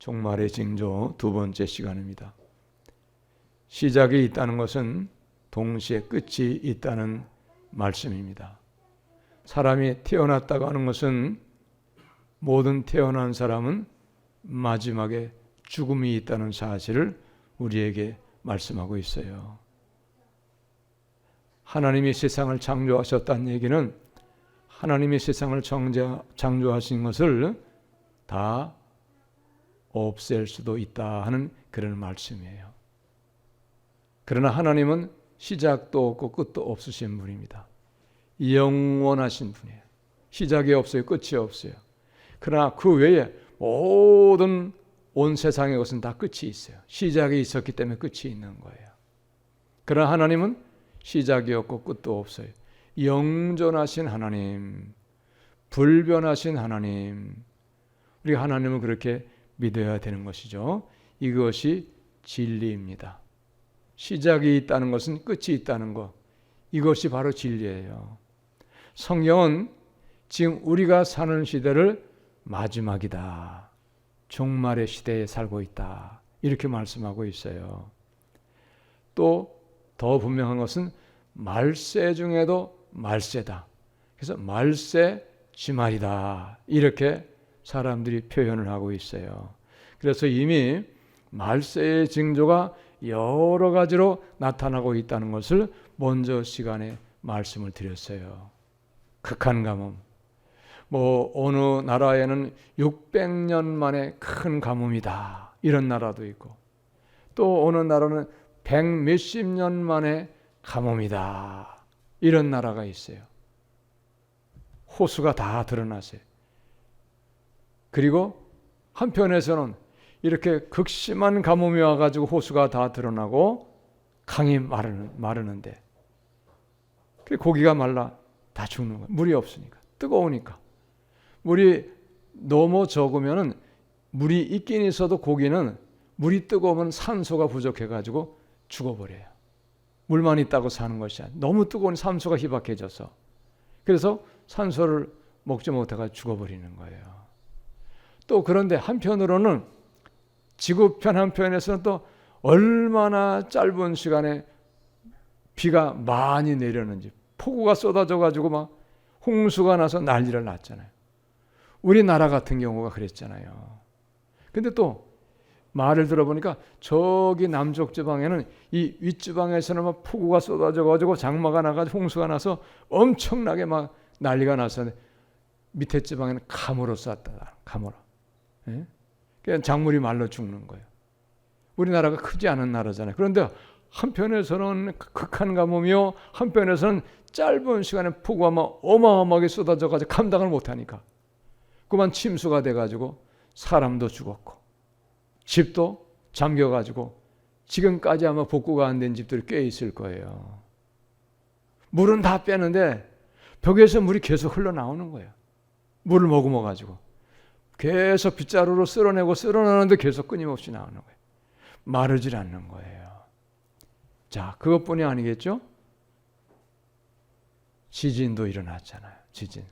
종말의 징조 두 번째 시간입니다. 시작이 있다는 것은 동시에 끝이 있다는 말씀입니다. 사람이 태어났다고 하는 것은 모든 태어난 사람은 마지막에 죽음이 있다는 사실을 우리에게 말씀하고 있어요. 하나님이 세상을 창조하셨다는 얘기는 하나님이 세상을 창조하신 것을 다 없앨 수도 있다 하는 그런 말씀이에요. 그러나 하나님은 시작도 없고 끝도 없으신 분입니다. 영원하신 분이에요. 시작이 없어요. 끝이 없어요. 그러나 그 외에 모든 온 세상의 것은 다 끝이 있어요. 시작이 있었기 때문에 끝이 있는 거예요. 그러나 하나님은 시작이 없고 끝도 없어요. 영존하신 하나님, 불변하신 하나님, 우리 하나님을 그렇게 믿어야 되는 것이죠. 이것이 진리입니다. 시작이 있다는 것은 끝이 있다는 것, 이것이 바로 진리예요. 성경은 지금 우리가 사는 시대를 마지막이다, 종말의 시대에 살고 있다, 이렇게 말씀하고 있어요. 또 더 분명한 것은 말세 중에도 말세다. 그래서 말세 지말이다, 이렇게 사람들이 표현을 하고 있어요. 그래서 이미 말세의 징조가 여러 가지로 나타나고 있다는 것을 먼저 시간에 말씀을 드렸어요. 극한 가뭄, 어느 나라에는 600년 만에 큰 가뭄이다, 이런 나라도 있고, 또 어느 나라는 100몇십 년 만에 가뭄이다, 이런 나라가 있어요. 호수가 다 드러나세요. 그리고 한편에서는 이렇게 극심한 가뭄이 와가지고 호수가 다 드러나고 강이 마르는데 고기가 말라 다 죽는 거예요. 물이 없으니까, 뜨거우니까. 물이 너무 적으면은, 물이 있긴 있어도 고기는 물이 뜨거우면 산소가 부족해가지고 죽어버려요. 물만 있다고 사는 것이 아니라 너무 뜨거운 산소가 희박해져서, 그래서 산소를 먹지 못해가지고 죽어버리는 거예요. 또 그런데 한편으로는 지구편 한편에서는 또 얼마나 짧은 시간에 비가 많이 내렸는지, 폭우가 쏟아져가지고 막 홍수가 나서 난리를 났잖아요. 우리나라 같은 경우가 그랬잖아요. 근데 또 말을 들어보니까 저기 남쪽 지방에는 이 윗지방에서는 막 폭우가 쏟아져가지고 장마가 나가지고 홍수가 나서 엄청나게 막 난리가 났었는데 밑에 지방에는 가물어 쌌다. 가물어. 예? 그냥 작물이 말라 죽는 거예요. 우리나라가 크지 않은 나라잖아요. 그런데 한편에서는 극한 가뭄이요, 한편에서는 짧은 시간에 폭우가 막 어마어마하게 쏟아져가지고 감당을 못하니까 그만 침수가 돼가지고 사람도 죽었고 집도 잠겨가지고 지금까지 아마 복구가 안 된 집들이 꽤 있을 거예요. 물은 다 빼는데 벽에서 물이 계속 흘러나오는 거예요. 물을 머금어가지고 계속 빗자루로 쓸어내는데 계속 끊임없이 나오는 거예요. 마르질 않는 거예요. 자, 그것뿐이 아니겠죠? 지진도 일어났잖아요. 지진.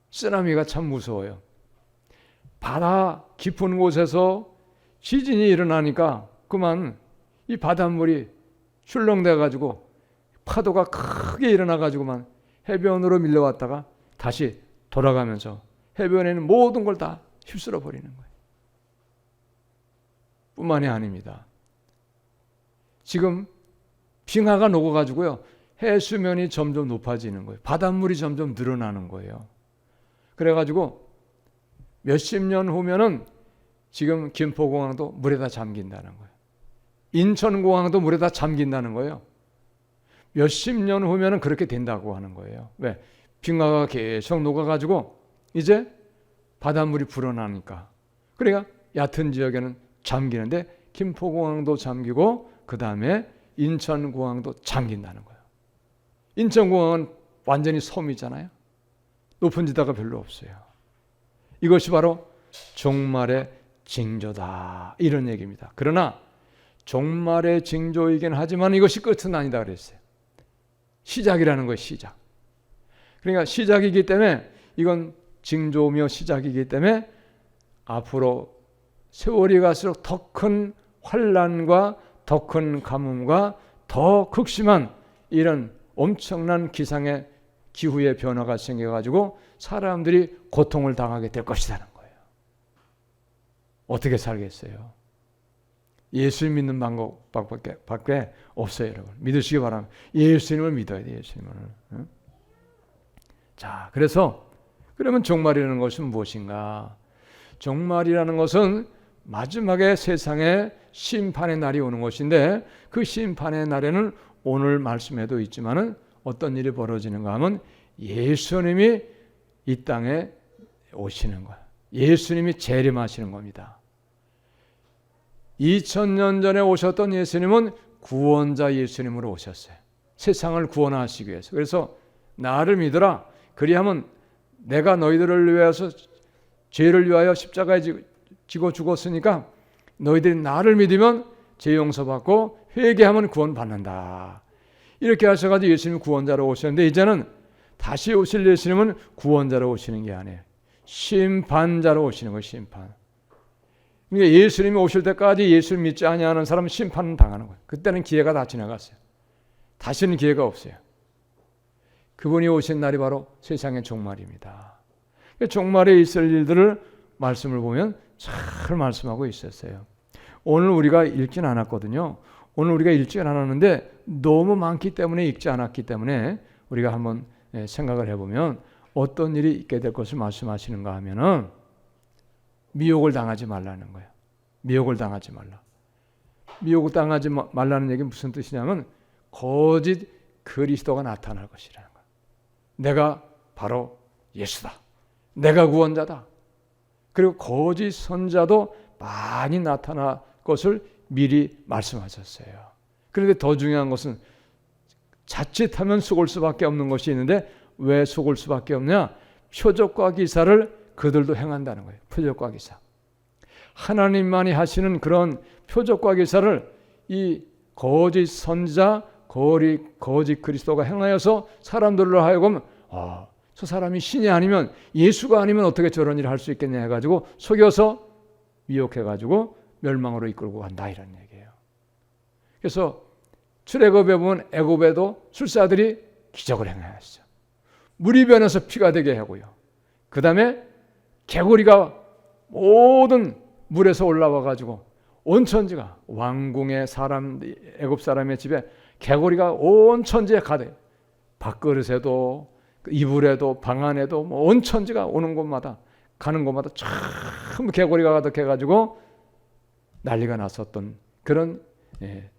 쓰나미가 참 무서워요. 바다 깊은 곳에서 지진이 일어나니까 그만 이 바닷물이 출렁대가지고 파도가 크게 일어나가지고만 해변으로 밀려왔다가 다시 돌아가면서 해변에 있는 모든 걸 다 휩쓸어 버리는 거예요. 뿐만이 아닙니다. 지금 빙하가 녹아가지고요, 해수면이 점점 높아지는 거예요. 바닷물이 점점 늘어나는 거예요. 그래가지고 몇십 년 후면은 지금 김포공항도 물에다 잠긴다는 거예요. 인천공항도 물에다 잠긴다는 거예요. 몇십 년 후면은 그렇게 된다고 하는 거예요. 왜? 빙하가 계속 녹아가지고 이제 바닷물이 불어나니까. 그러니까 얕은 지역에는 잠기는데 김포공항도 잠기고 그 다음에 인천공항도 잠긴다는 거예요. 인천공항은 완전히 섬이잖아요. 높은 지대가 별로 없어요. 이것이 바로 종말의 징조다, 이런 얘기입니다. 그러나 종말의 징조이긴 하지만 이것이 끝은 아니다 그랬어요. 시작이라는 거예요. 시작. 그러니까 시작이기 때문에 이건 징조며 시작이기 때문에 앞으로 세월이 갈수록 더 큰 환난과 더 큰 가뭄과 더 극심한 이런 엄청난 기상의 기후의 변화가 생겨가지고 사람들이 고통을 당하게 될 것이라는 거예요. 어떻게 살겠어요? 예수를 믿는 방법밖에 없어요, 여러분. 믿으시기 바랍니다. 예수님을 믿어야 돼요, 예수님을. 자, 그래서 그러면 종말이라는 것은 무엇인가? 종말이라는 것은 마지막에 세상에 심판의 날이 오는 것인데 그 심판의 날에는 오늘 말씀에도 있지만은 어떤 일이 벌어지는가 하면 예수님이 이 땅에 오시는 거예요. 예수님이 재림하시는 겁니다. 2000년 전에 오셨던 예수님은 구원자 예수님으로 오셨어요. 세상을 구원하시기 위해서. 그래서 나를 믿으라. 그리하면 내가 너희들을 위해서 죄를 위하여 십자가에 지고 죽었으니까 너희들이 나를 믿으면 죄 용서받고 회개하면 구원받는다. 이렇게 하셔가지고 예수님이 구원자로 오셨는데 이제는 다시 오실 예수님은 구원자로 오시는 게 아니에요. 심판자로 오시는 거예요. 심판. 그러니까 예수님이 오실 때까지 예수를 믿지 아니하는 사람은 심판을 당하는 거예요. 그때는 기회가 다 지나갔어요. 다시는 기회가 없어요. 그분이 오신 날이 바로 세상의 종말입니다. 종말에 있을 일들을 말씀을 보면 잘 말씀하고 있었어요. 오늘 우리가 읽진 않았거든요. 오늘 우리가 읽지 않았는데 너무 많기 때문에 읽지 않았기 때문에 우리가 한번 생각을 해보면 어떤 일이 있게 될 것을 말씀하시는가 하면은 미혹을 당하지 말라는 거예요. 미혹을 당하지 말라. 미혹을 당하지 말라는 얘기는 무슨 뜻이냐면 거짓 그리스도가 나타날 것이라는 거예요. 내가 바로 예수다. 내가 구원자다. 그리고 거짓 선자도 많이 나타날 것을 미리 말씀하셨어요. 그런데 더 중요한 것은 자칫하면 속을 수밖에 없는 것이 있는데 왜 속을 수밖에 없냐? 표적과 기사를 그들도 행한다는 거예요. 표적과 기사. 하나님만이 하시는 그런 표적과 기사를 이 거짓 선자, 거짓 그리스도가 행하여서 사람들로 하여금 저 사람이 신이 아니면 예수가 아니면 어떻게 저런 일을 할 수 있겠냐 해가지고 속여서 미혹해가지고 멸망으로 이끌고 간다 이런 얘기예요. 그래서 출애굽에 보면 애굽에도 술사들이 기적을 행하였어요. 물이 변해서 피가 되게 하고요. 그 다음에 개구리가 모든 물에서 올라와가지고 온 천지가 왕궁의 사람, 애굽 사람의 집에 개구리가 온 천지에 가득, 밥그릇에도 이불에도 방 안에도 온 천지가 오는 곳마다 가는 곳마다 전부 개구리가 가득해가지고 난리가 났었던 그런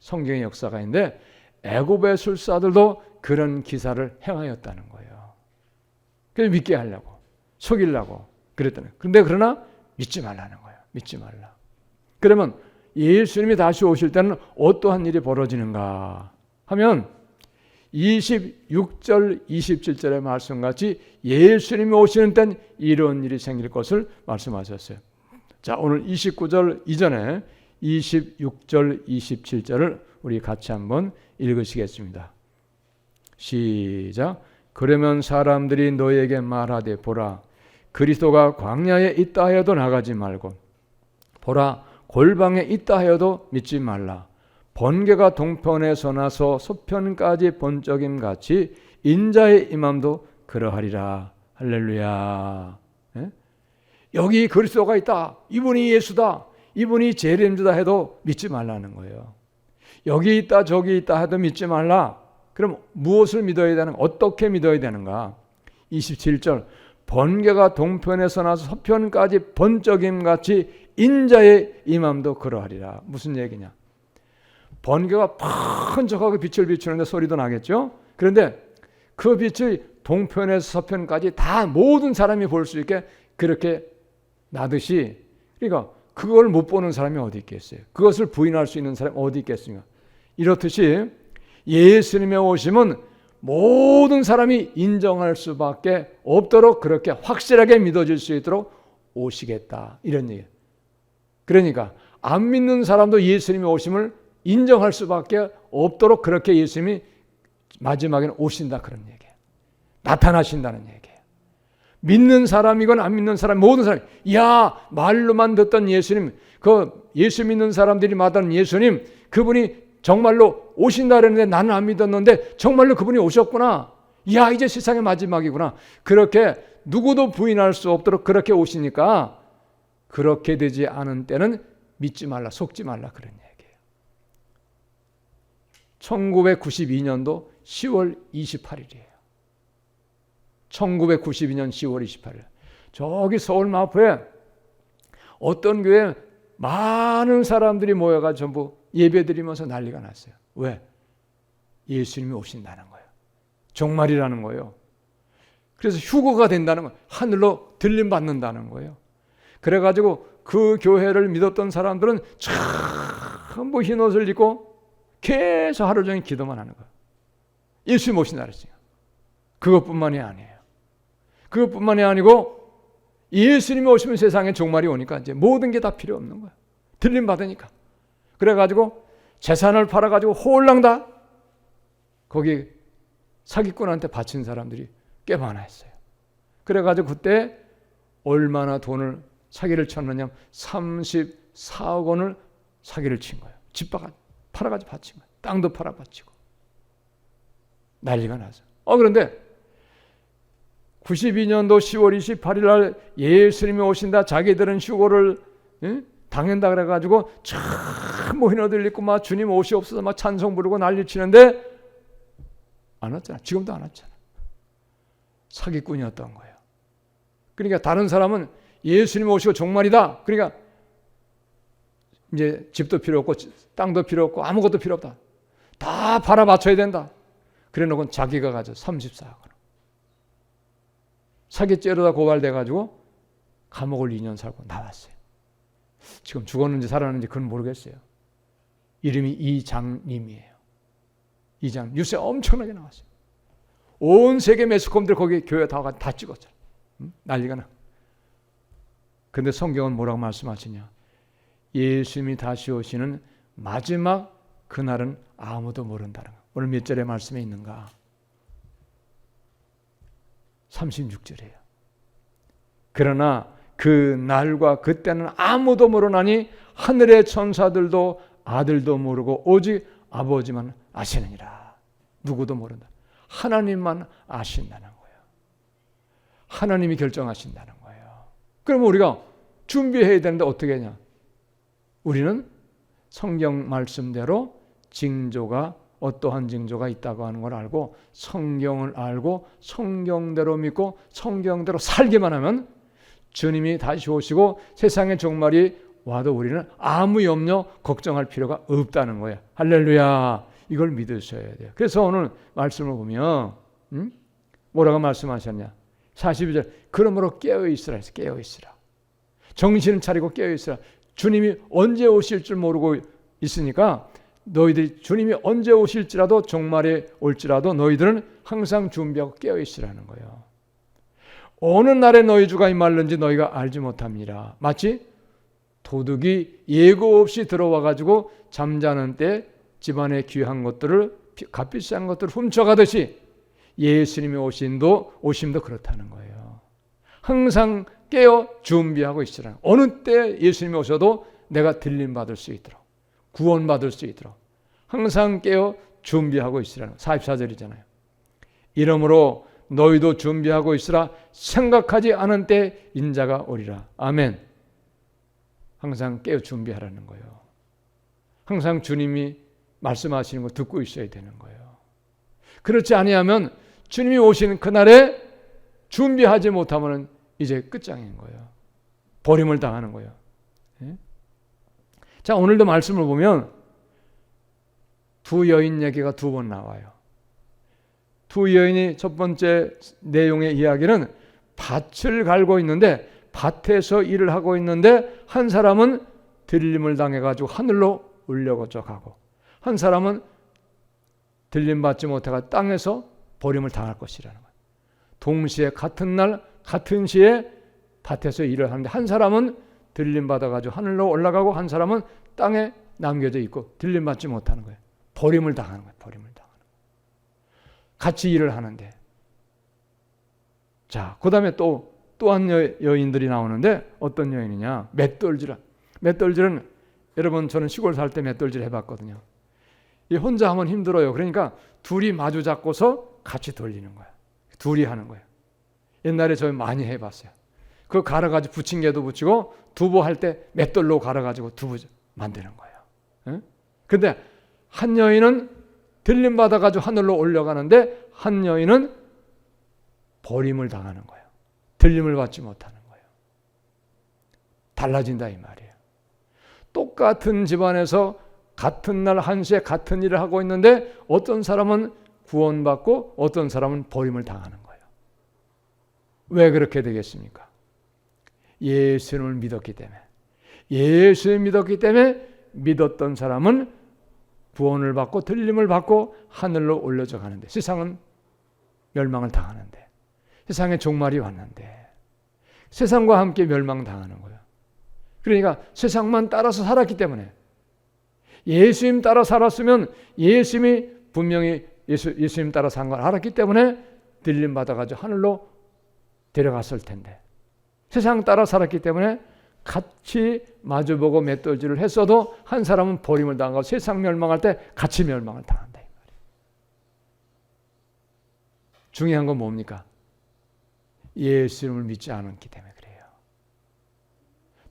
성경의 역사가 있는데 애굽의 술사들도 그런 기사를 행하였다는 거예요. 그래서 믿게 하려고 속이려고 그랬다는. 그런데 그러나 믿지 말라는 거예요. 믿지 말라. 그러면 예수님이 다시 오실 때는 어떠한 일이 벌어지는가 하면 26절 27절의 말씀같이 예수님이 오시는 때는 이런 일이 생길 것을 말씀하셨어요. 자, 오늘 29절 이전에 26절 27절을 우리 같이 한번 읽으시겠습니다. 시작. 그러면 사람들이 너에게 말하되 보라 그리스도가 광야에 있다 하여도 나가지 말고 보라 골방에 있다 하여도 믿지 말라. 번개가 동편에서 나서 서편까지 번쩍임 같이 인자의 임함도 그러하리라. 할렐루야. 예? 여기 그리스도가 있다. 이분이 예수다. 이분이 재림주다 해도 믿지 말라는 거예요. 여기 있다 저기 있다 해도 믿지 말라. 그럼 무엇을 믿어야 되는가? 어떻게 믿어야 되는가? 27절 번개가 동편에서 나서 서편까지 번쩍임 같이 인자의 임함도 그러하리라. 무슨 얘기냐? 번개가 번쩍하게 빛을 비추는데 소리도 나겠죠? 그런데 그 빛이 동편에서 서편까지 다 모든 사람이 볼 수 있게 그렇게 나듯이 그러니까 그걸 못 보는 사람이 어디 있겠어요? 그것을 부인할 수 있는 사람이 어디 있겠습니까? 이렇듯이 예수님의 오심은 모든 사람이 인정할 수밖에 없도록 그렇게 확실하게 믿어질 수 있도록 오시겠다. 이런 얘기예요. 그러니까 안 믿는 사람도 예수님의 오심을 인정할 수밖에 없도록 그렇게 예수님이 마지막에는 오신다 그런 얘기예요. 나타나신다는 얘기예요. 믿는 사람이건 안 믿는 사람, 모든 사람, 야, 말로만 듣던 예수님, 그 예수 믿는 사람들이 말하는 예수님, 그분이 정말로 오신다 그랬는데 나는 안 믿었는데 정말로 그분이 오셨구나. 야, 이제 세상의 마지막이구나. 그렇게 누구도 부인할 수 없도록 그렇게 오시니까 그렇게 되지 않은 때는 믿지 말라, 속지 말라, 그런 얘기예요. 1992년도 10월 28일이에요. 1992년 10월 28일. 저기 서울 마포에 어떤 교회에 많은 사람들이 모여가 전부 예배드리면서 난리가 났어요. 왜? 예수님이 오신다는 거예요. 종말이라는 거예요. 그래서 휴거가 된다는 거예요. 하늘로 들림 받는다는 거예요. 그래가지고 그 교회를 믿었던 사람들은 전부 흰 옷을 입고 계속 하루 종일 기도만 하는 거예요. 예수님 오신다 그랬어요. 그것뿐만이 아니에요. 그것뿐만이 아니고 예수님이 오시면 세상에 종말이 오니까 이제 모든 게 다 필요 없는 거예요. 들림 받으니까. 그래가지고 재산을 팔아가지고 홀랑 다 거기 사기꾼한테 바친 사람들이 꽤 많았어요. 그래가지고 그때 얼마나 돈을 사기를 쳤느냐, 34억 원을 사기를 친 거예요. 집 팔아가지고 바친 거예요. 땅도 팔아 바치고 난리가 나서. 그런데 92년도 10월 28일 날 예수님이 오신다, 자기들은 휴거를 당한다 그래가지고 전부 흰 옷을 입고 막 주님 오시옵소서 막 찬송 부르고 난리 치는데 안 왔잖아. 지금도 안 왔잖아. 사기꾼이었던 거예요. 그러니까 다른 사람은 예수님 오시고 종말이다. 그러니까 이제 집도 필요 없고 땅도 필요 없고 아무것도 필요 없다. 다 팔아 맞춰야 된다. 그래 놓고 자기가 가져 34억 원. 사기죄로다 고발돼가지고 감옥을 2년 살고 나왔어요. 지금 죽었는지 살았는지 그건 모르겠어요. 이름이 이장님이에요. 이장 뉴스에 엄청나게 나왔어요. 온 세계 매스컴들 거기 교회 다 찍었잖아요. 난리가 나. 근데 성경은 뭐라고 말씀하시냐? 예수님이 다시 오시는 마지막 그날은 아무도 모른다는 거. 오늘 몇 절의 말씀에 있는가? 36절이에요. 그러나 그 날과 그때는 아무도 모르나니 하늘의 천사들도 아들도 모르고 오직 아버지만 아시느니라. 누구도 모른다. 하나님만 아신다는 거예요. 하나님이 결정하신다는 거예요. 그럼 우리가 준비해야 되는데 어떻게 하냐? 우리는 성경 말씀대로 징조가 어떠한 징조가 있다고 하는 걸 알고 성경을 알고 성경대로 믿고 성경대로 살기만 하면 주님이 다시 오시고 세상의 종말이 와도 우리는 아무 염려 걱정할 필요가 없다는 거예요. 할렐루야. 이걸 믿으셔야 돼요. 그래서 오늘 말씀을 보면 뭐라고 말씀하셨냐? 42절 그러므로 깨어있으라 해서 깨어있으라. 정신을 차리고 깨어있으라. 주님이 언제 오실 줄 모르고 있으니까 너희들이 주님이 언제 오실지라도 종말에 올지라도 너희들은 항상 준비하고 깨어있으라는 거예요. 어느 날에 너희 주가 임할는지 너희가 알지 못합니다. 마치 도둑이 예고 없이 들어와 가지고 잠자는 때 집안에 귀한 것들을 값비싼 것들을 훔쳐가듯이 예수님이 오심도 그렇다는 거예요. 항상 깨어 준비하고 있으라는 거예요. 어느 때 예수님이 오셔도 내가 들림 받을 수 있도록 구원 받을 수 있도록 항상 깨어 준비하고 있으라는 44절이잖아요. 이러므로 너희도 준비하고 있으라. 생각하지 않은 때 인자가 오리라. 아멘. 항상 깨어 준비하라는 거예요. 항상 주님이 말씀하시는 거 듣고 있어야 되는 거예요. 그렇지 아니하면 주님이 오시는 그날에 준비하지 못하면 이제 끝장인 거예요. 버림을 당하는 거예요. 자, 오늘도 말씀을 보면 두 여인 얘기가 두 번 나와요. 두 여인이 첫 번째 내용의 이야기는 밭을 갈고 있는데 밭에서 일을 하고 있는데 한 사람은 들림을 당해가지고 하늘로 올려져 가고 한 사람은 들림 받지 못해가 땅에서 버림을 당할 것이라는 거예요. 동시에 같은 날 같은 시에 밭에서 일을 하는데 한 사람은 들림 받아가지고 하늘로 올라가고 한 사람은 땅에 남겨져 있고 들림 받지 못하는 거예요. 버림을 당하는 거예요. 버림을 당하는 거예요. 같이 일을 하는데 자, 그 다음에 또한 여인들이 나오는데 어떤 여인이냐? 맷돌질은 여러분 저는 시골 살 때 맷돌질 해봤거든요. 이 혼자 하면 힘들어요. 그러니까 둘이 마주 잡고서 같이 돌리는 거야. 둘이 하는 거예요. 옛날에 저희 많이 해봤어요. 그거 갈아가지고 부침개도 붙이고 두부 할 때 맷돌로 갈아가지고 두부 만드는 거예요. 근데 한 여인은 들림 받아가지고 하늘로 올라가는데 한 여인은 버림을 당하는 거예요. 들림을 받지 못하는 거예요. 달라진다 이 말이에요. 똑같은 집안에서 같은 날 1시에 같은 일을 하고 있는데 어떤 사람은 구원받고 어떤 사람은 버림을 당하는 거예요. 왜 그렇게 되겠습니까? 예수님을 믿었기 때문에. 예수를 믿었기 때문에 믿었던 사람은 구원을 받고 들림을 받고 하늘로 올려져 가는데 세상은 멸망을 당하는데 세상에 종말이 왔는데 세상과 함께 멸망당하는 거예요. 그러니까 세상만 따라서 살았기 때문에 예수님 따라 살았으면 예수님이 분명히 예수님 따라 산 걸 알았기 때문에 들림 받아가지고 하늘로 데려갔을 텐데 세상 따라 살았기 때문에 같이 마주보고 맷돌질을 했어도 한 사람은 버림을 당하고 세상 멸망할 때 같이 멸망을 당한다. 이 말이에요. 중요한 건 뭡니까? 예수님을 믿지 않았기 때문에 그래요.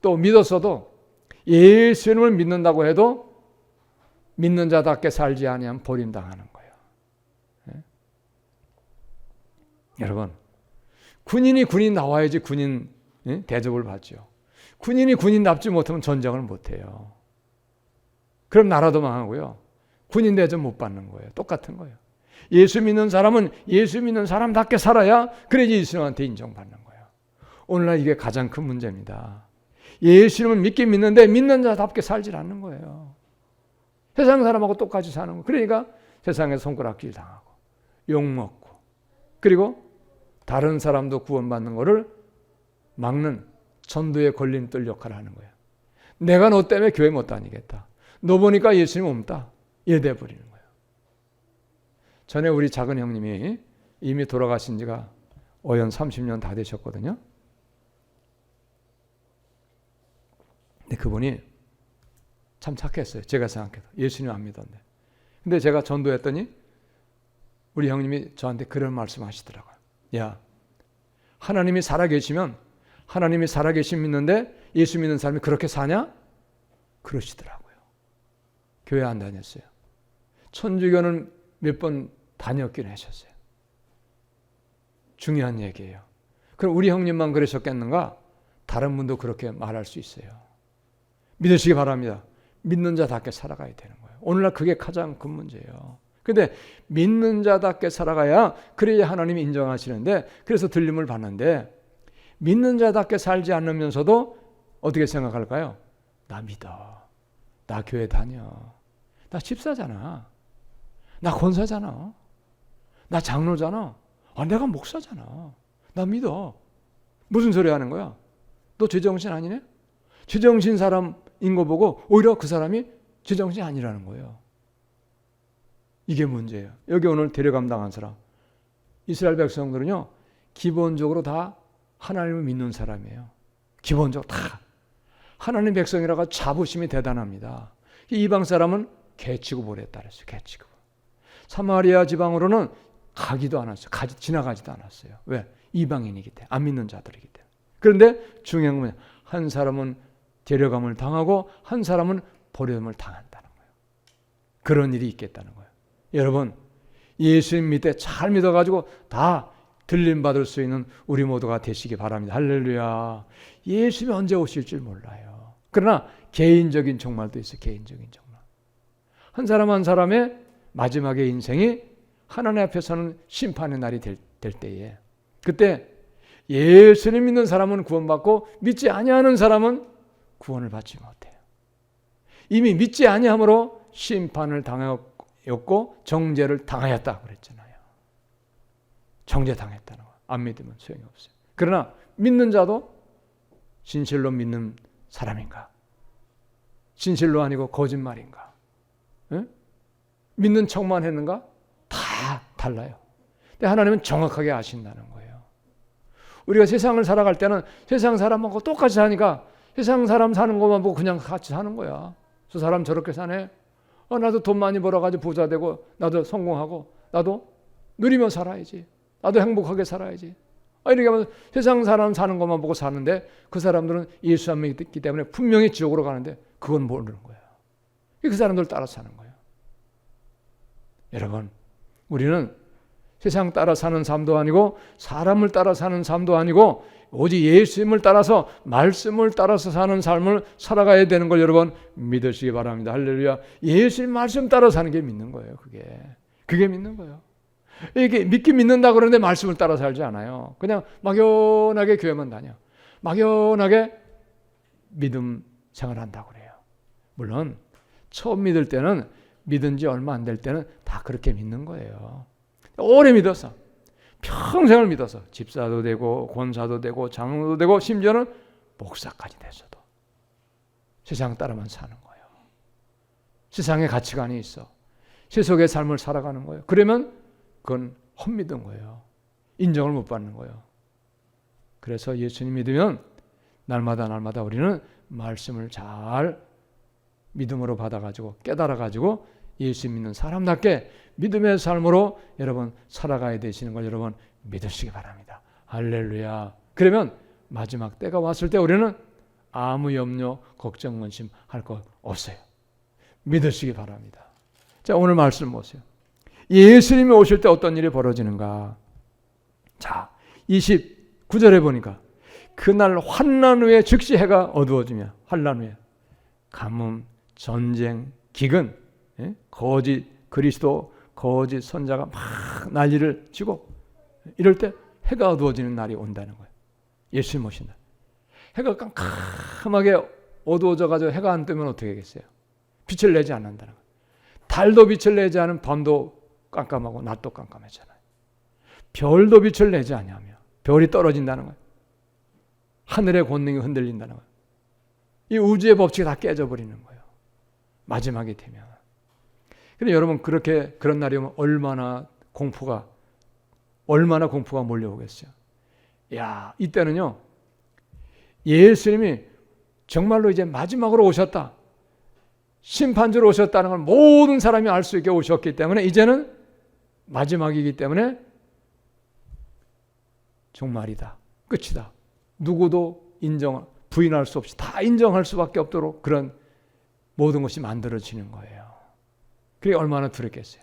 또 믿었어도 예수님을 믿는다고 해도 믿는 자답게 살지 아니하면 버림당하는 거예요. 네? 여러분, 군인 나와야지 군인 대접을 받죠. 군인답지 못하면 전쟁을 못해요. 그럼 나라도 망하고요. 군인 대접 못 받는 거예요. 똑같은 거예요. 예수 믿는 사람은 예수 믿는 사람답게 살아야 그래야지 예수님한테 인정받는 거예요. 오늘날 이게 가장 큰 문제입니다. 예수님을 믿긴 믿는데 믿는 자답게 살질 않는 거예요. 세상 사람하고 똑같이 사는 거예요. 그러니까 세상에 손가락질 당하고 욕먹고 그리고 다른 사람도 구원받는 거를 막는 전도의 걸림돌 역할을 하는 거예요. 내가 너 때문에 교회 못 다니겠다. 너 보니까 예수님 없다. 이래 버리는 거예요. 전에 우리 작은 형님이 이미 돌아가신 지가 어연 30년 다 되셨거든요. 근데 그분이 참 착했어요. 제가 생각해도. 예수님 안 믿었는데. 근데 제가 전도했더니 우리 형님이 저한테 그런 말씀 하시더라고요. 야, 하나님이 살아계시면 하나님이 살아계신 믿는데 예수 믿는 사람이 그렇게 사냐? 그러시더라고요. 교회 안 다녔어요. 천주교는 몇 번 다녔긴 하셨어요. 중요한 얘기예요. 그럼 우리 형님만 그러셨겠는가? 다른 분도 그렇게 말할 수 있어요. 믿으시기 바랍니다. 믿는 자답게 살아가야 되는 거예요. 오늘날 그게 가장 큰 문제예요. 근데 믿는 자답게 살아가야 그래야 하나님이 인정하시는데 그래서 들림을 받는데 믿는 자답게 살지 않으면서도 어떻게 생각할까요? 나 믿어. 나 교회 다녀. 나 집사잖아. 나 권사잖아. 나 장로잖아. 내가 목사잖아. 나 믿어. 무슨 소리 하는 거야? 너 제정신 아니네? 제정신 사람인 거 보고 오히려 그 사람이 제정신이 아니라는 거예요. 이게 문제예요. 여기 오늘 데려감당한 사람. 이스라엘 백성들은요. 기본적으로 다 하나님을 믿는 사람이에요. 기본적으로 다. 하나님 백성이라고 자부심이 대단합니다. 이방 사람은 개치고 보랬다 그랬어요. 개치고. 사마리아 지방으로는 가기도 않았어요. 지나가지도 않았어요. 왜? 이방인이기 때문에. 안 믿는 자들이기 때문에. 그런데 중요한 건 한 사람은 데려감을 당하고 한 사람은 버림을 당한다는 거예요. 그런 일이 있겠다는 거예요. 여러분, 예수님 믿때 잘 믿어가지고 다 들림받을 수 있는 우리 모두가 되시기 바랍니다. 할렐루야. 예수님이 언제 오실 줄 몰라요. 그러나 개인적인 종말도 있어요. 개인적인 종말. 한 사람 한 사람의 마지막의 인생이 하나님 앞에서는 심판의 날이 될 때에 그때 예수님 믿는 사람은 구원받고 믿지 아니하는 사람은 구원을 받지 못해요. 이미 믿지 아니함으로 심판을 당하였고 정죄를 당하였다 그랬잖아요. 정죄당했다는 거. 안 믿으면 소용이 없어요. 그러나 믿는 자도 진실로 믿는 사람인가? 진실로 아니고 거짓말인가? 응? 믿는 척만 했는가? 다 달라요. 근데 하나님은 정확하게 아신다는 거예요. 우리가 세상을 살아갈 때는 세상 사람하고 똑같이 사니까 세상 사람 사는 것만 보고 그냥 같이 사는 거야. 저 사람 저렇게 사네. 나도 돈 많이 벌어가지고 부자 되고 나도 성공하고 나도 누리며 살아야지. 나도 행복하게 살아야지. 이렇게 하면 세상 사람 사는 것만 보고 사는데 그 사람들은 예수 안 믿기 때문에 분명히 지옥으로 가는데 그건 모르는 거야. 그 사람들 따라 사는 거예요. 여러분, 우리는 세상 따라 사는 삶도 아니고 사람을 따라 사는 삶도 아니고 오직 예수님을 따라서 말씀을 따라서 사는 삶을 살아가야 되는 걸 여러분 믿으시기 바랍니다. 할렐루야. 예수님 말씀 따라 사는 게 믿는 거예요. 그게 믿는 거예요. 이게 믿는다 그러는데 말씀을 따라 살지 않아요. 그냥 막연하게 교회만 다녀. 막연하게 믿음 생활한다고 그래요. 물론 처음 믿을 때는 믿은 지 얼마 안 될 때는 다 그렇게 믿는 거예요. 오래 믿었어. 평생을 믿어서 집사도 되고 권사도 되고 장로도 되고 심지어는 목사까지 됐어도 세상 따라만 사는 거예요. 세상에 가치관이 있어. 세속의 삶을 살아가는 거예요. 그러면 그건 헛믿은 거예요. 인정을 못 받는 거예요. 그래서 예수님 믿으면 날마다 우리는 말씀을 잘 믿음으로 받아가지고 깨달아가지고 예수 믿는 사람답게 믿음의 삶으로 여러분 살아가야 되시는 걸 여러분 믿으시기 바랍니다. 할렐루야. 그러면 마지막 때가 왔을 때 우리는 아무 염려, 걱정, 근심 할 것 없어요. 믿으시기 바랍니다. 자, 오늘 말씀 보세요. 예수님이 오실 때 어떤 일이 벌어지는가? 자, 29절에 보니까 그날 환난 후에 즉시 해가 어두워지며 환난 후에 가뭄, 전쟁, 기근, 거짓 그리스도, 거짓 선자가 막 난리를 치고 이럴 때 해가 어두워지는 날이 온다는 거예요. 예수님 오신다. 해가 깜깜하게 어두워져가지고 해가 안 뜨면 어떻게 하겠어요? 빛을 내지 않는다는 거예요. 달도 빛을 내지 않으면 밤도 깜깜하고 낮도 깜깜해잖아요. 별도 빛을 내지 않으며 별이 떨어진다는 거예요. 하늘의 권능이 흔들린다는 거예요. 이 우주의 법칙이 다 깨져버리는 거예요. 마지막이 되면. 근데 여러분 그런 날이 오면 얼마나 공포가 몰려오겠어요. 야, 이때는요. 예수님이 정말로 이제 마지막으로 오셨다. 심판주로 오셨다는 걸 모든 사람이 알 수 있게 오셨기 때문에 이제는 마지막이기 때문에 종말이다. 끝이다. 누구도 부인할 수 없이 다 인정할 수밖에 없도록 그런 모든 것이 만들어지는 거예요. 그게 얼마나 두렵겠어요.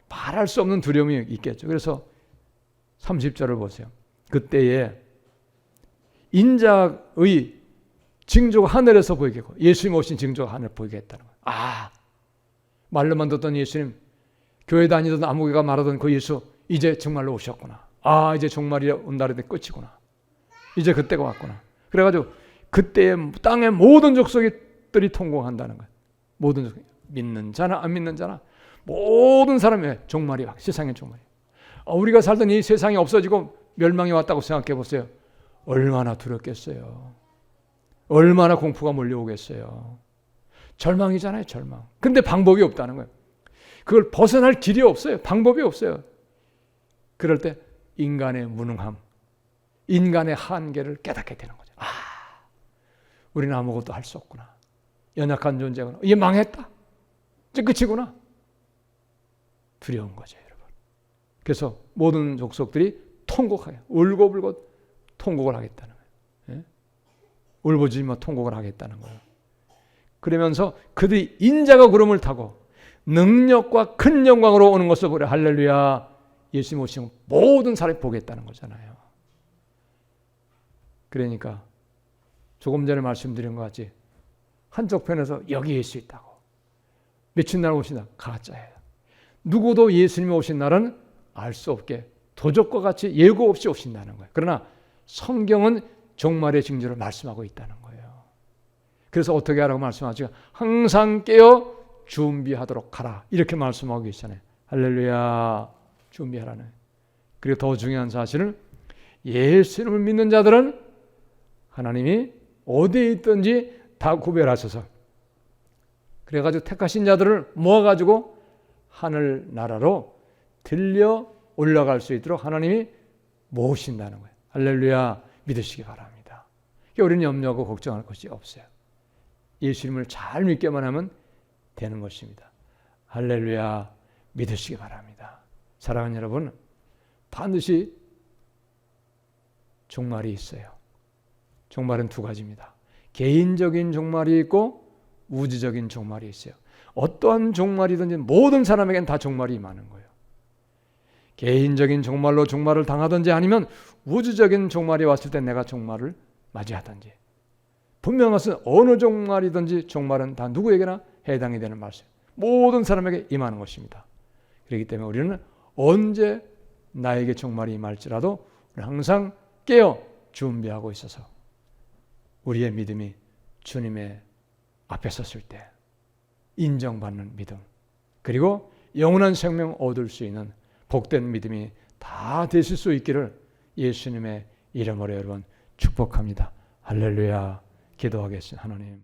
말할 수 없는 두려움이 있겠죠. 그래서 30절을 보세요. 그때에 인자의 징조가 하늘에서 보이겠고 예수님 오신 징조가 하늘에 보이겠다는 거예요. 말로만 듣던 예수님, 교회 다니던 아무개가 말하던 그 예수 이제 정말로 오셨구나. 이제 종말이 온다 그랬더니 끝이구나. 이제 그때가 왔구나. 그래가지고 그때에 땅의 모든 족속들이 통곡한다는 거예요. 모든 족속, 믿는 자나 안 믿는 자나 모든 사람의 종말이 세상의 종말이에요. 우리가 살던 이 세상이 없어지고 멸망이 왔다고 생각해 보세요. 얼마나 두렵겠어요. 얼마나 공포가 몰려오겠어요. 절망이잖아요, 절망. 근데 방법이 없다는 거예요. 그걸 벗어날 길이 없어요. 방법이 없어요. 그럴 때 인간의 무능함, 인간의 한계를 깨닫게 되는 거죠. 우리는 아무것도 할 수 없구나. 연약한 존재구나. 이게 망했다. 이제 끝이구나. 두려운 거죠, 여러분. 그래서 모든 족속들이 통곡하게, 울고불고 통곡을 하겠다는 거예요. 예? 울부짖으며 통곡을 하겠다는 거예요. 그러면서 그들이 인자가 구름을 타고 능력과 큰 영광으로 오는 것을 보려. 할렐루야. 예수님 오시면 모든 사람이 보겠다는 거잖아요. 그러니까 조금 전에 말씀드린 것 같이 한쪽 편에서 여기 예수 있다고. 며칠 날 오신다. 가짜예요. 누구도 예수님이 오신 날은 알 수 없게 도적과 같이 예고 없이 오신다는 거예요. 그러나 성경은 종말의 징조를 말씀하고 있다는 거예요. 그래서 어떻게 하라고 말씀하죠? 항상 깨어 준비하도록 하라. 이렇게 말씀하고 계시잖아요. 할렐루야. 준비하라는. 그리고 더 중요한 사실은 예수님을 믿는 자들은 하나님이 어디에 있든지 다 구별하셔서 그래가지고 택하신 자들을 모아가지고 하늘나라로 들려 올라갈 수 있도록 하나님이 모으신다는 거예요. 할렐루야 믿으시기 바랍니다. 우리는 염려하고 걱정할 것이 없어요. 예수님을 잘 믿게만 하면 되는 것입니다. 할렐루야 믿으시기 바랍니다. 사랑하는 여러분, 반드시 종말이 있어요. 종말은 두 가지입니다. 개인적인 종말이 있고 우주적인 종말이 있어요. 어떠한 종말이든지 모든 사람에겐 다 종말이 임하는 거예요. 개인적인 종말로 종말을 당하든지 아니면 우주적인 종말이 왔을 때 내가 종말을 맞이하든지, 분명한 것은 어느 종말이든지 종말은 다 누구에게나 해당이 되는 말씀, 모든 사람에게 임하는 것입니다. 그렇기 때문에 우리는 언제 나에게 종말이 임할지라도 항상 깨어 준비하고 있어서 우리의 믿음이 주님의 앞에 섰을 때 인정받는 믿음, 그리고 영원한 생명 얻을 수 있는 복된 믿음이 다 되실 수 있기를 예수님의 이름으로 여러분 축복합니다. 할렐루야. 기도하겠습니다. 하나님.